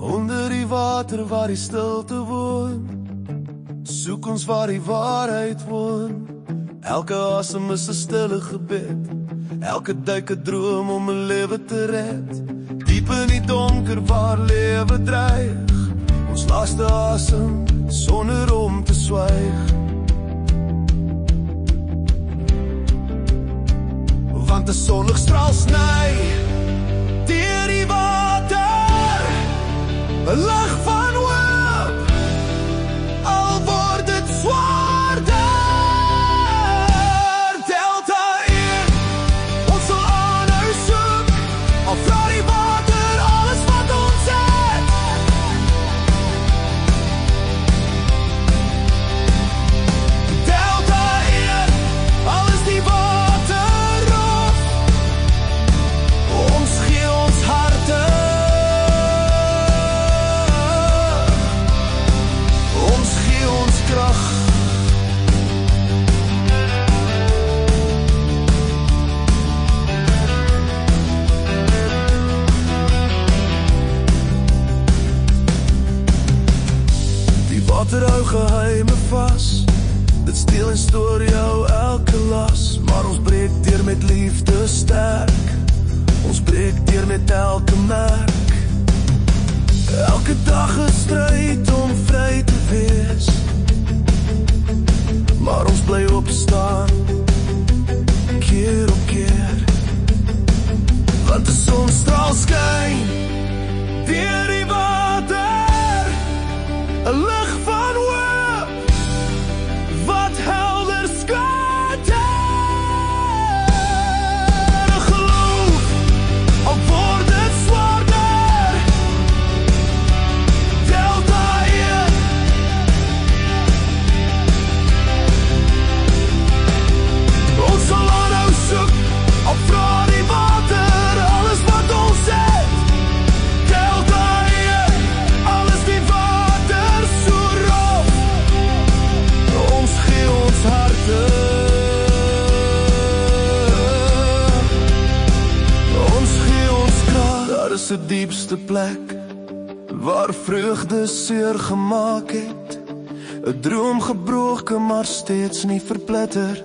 Onder die water waar die stilte woon, soek ons waar die waarheid woon. Elke asem is 'n stille gebed, elke duik 'n droom om 'n lewe te red. Diep in die donker waar lewe dreig, ons laaste asem sonder om te swyg. Want 'n sonligstraal sny deur die water, 'n lig van hoop, al word dit swaarder. Delta 1, ons sal aanhou soek, al vra die water alles wat ons het. Delta 1, al is die water rof, ons gee ons harte. Ons gee ons krag. Die water hou geheime vas, dit steel en stoor jou elke las. Maar ons breek deur met liefde sterk, ons breek deur met elke merk. Elke dag 'n stryd om vry te wees, maar ons bly opstaan, keer op keer. Want 'n sonstraal skyn deur die water, 'n lig van hoop wat helder skater. 'n Geloof, al word dit swaarder. Delta 1, ons sal aanhou soek, al vra die water alles wat ons het. Delta 1, al is die water so rof, ons gee ons harte. Ons gee ons krag. Daar is 'n diepste plek waar vreugde seer gemaak het, 'n droom gebroken maar steeds nie verpletter.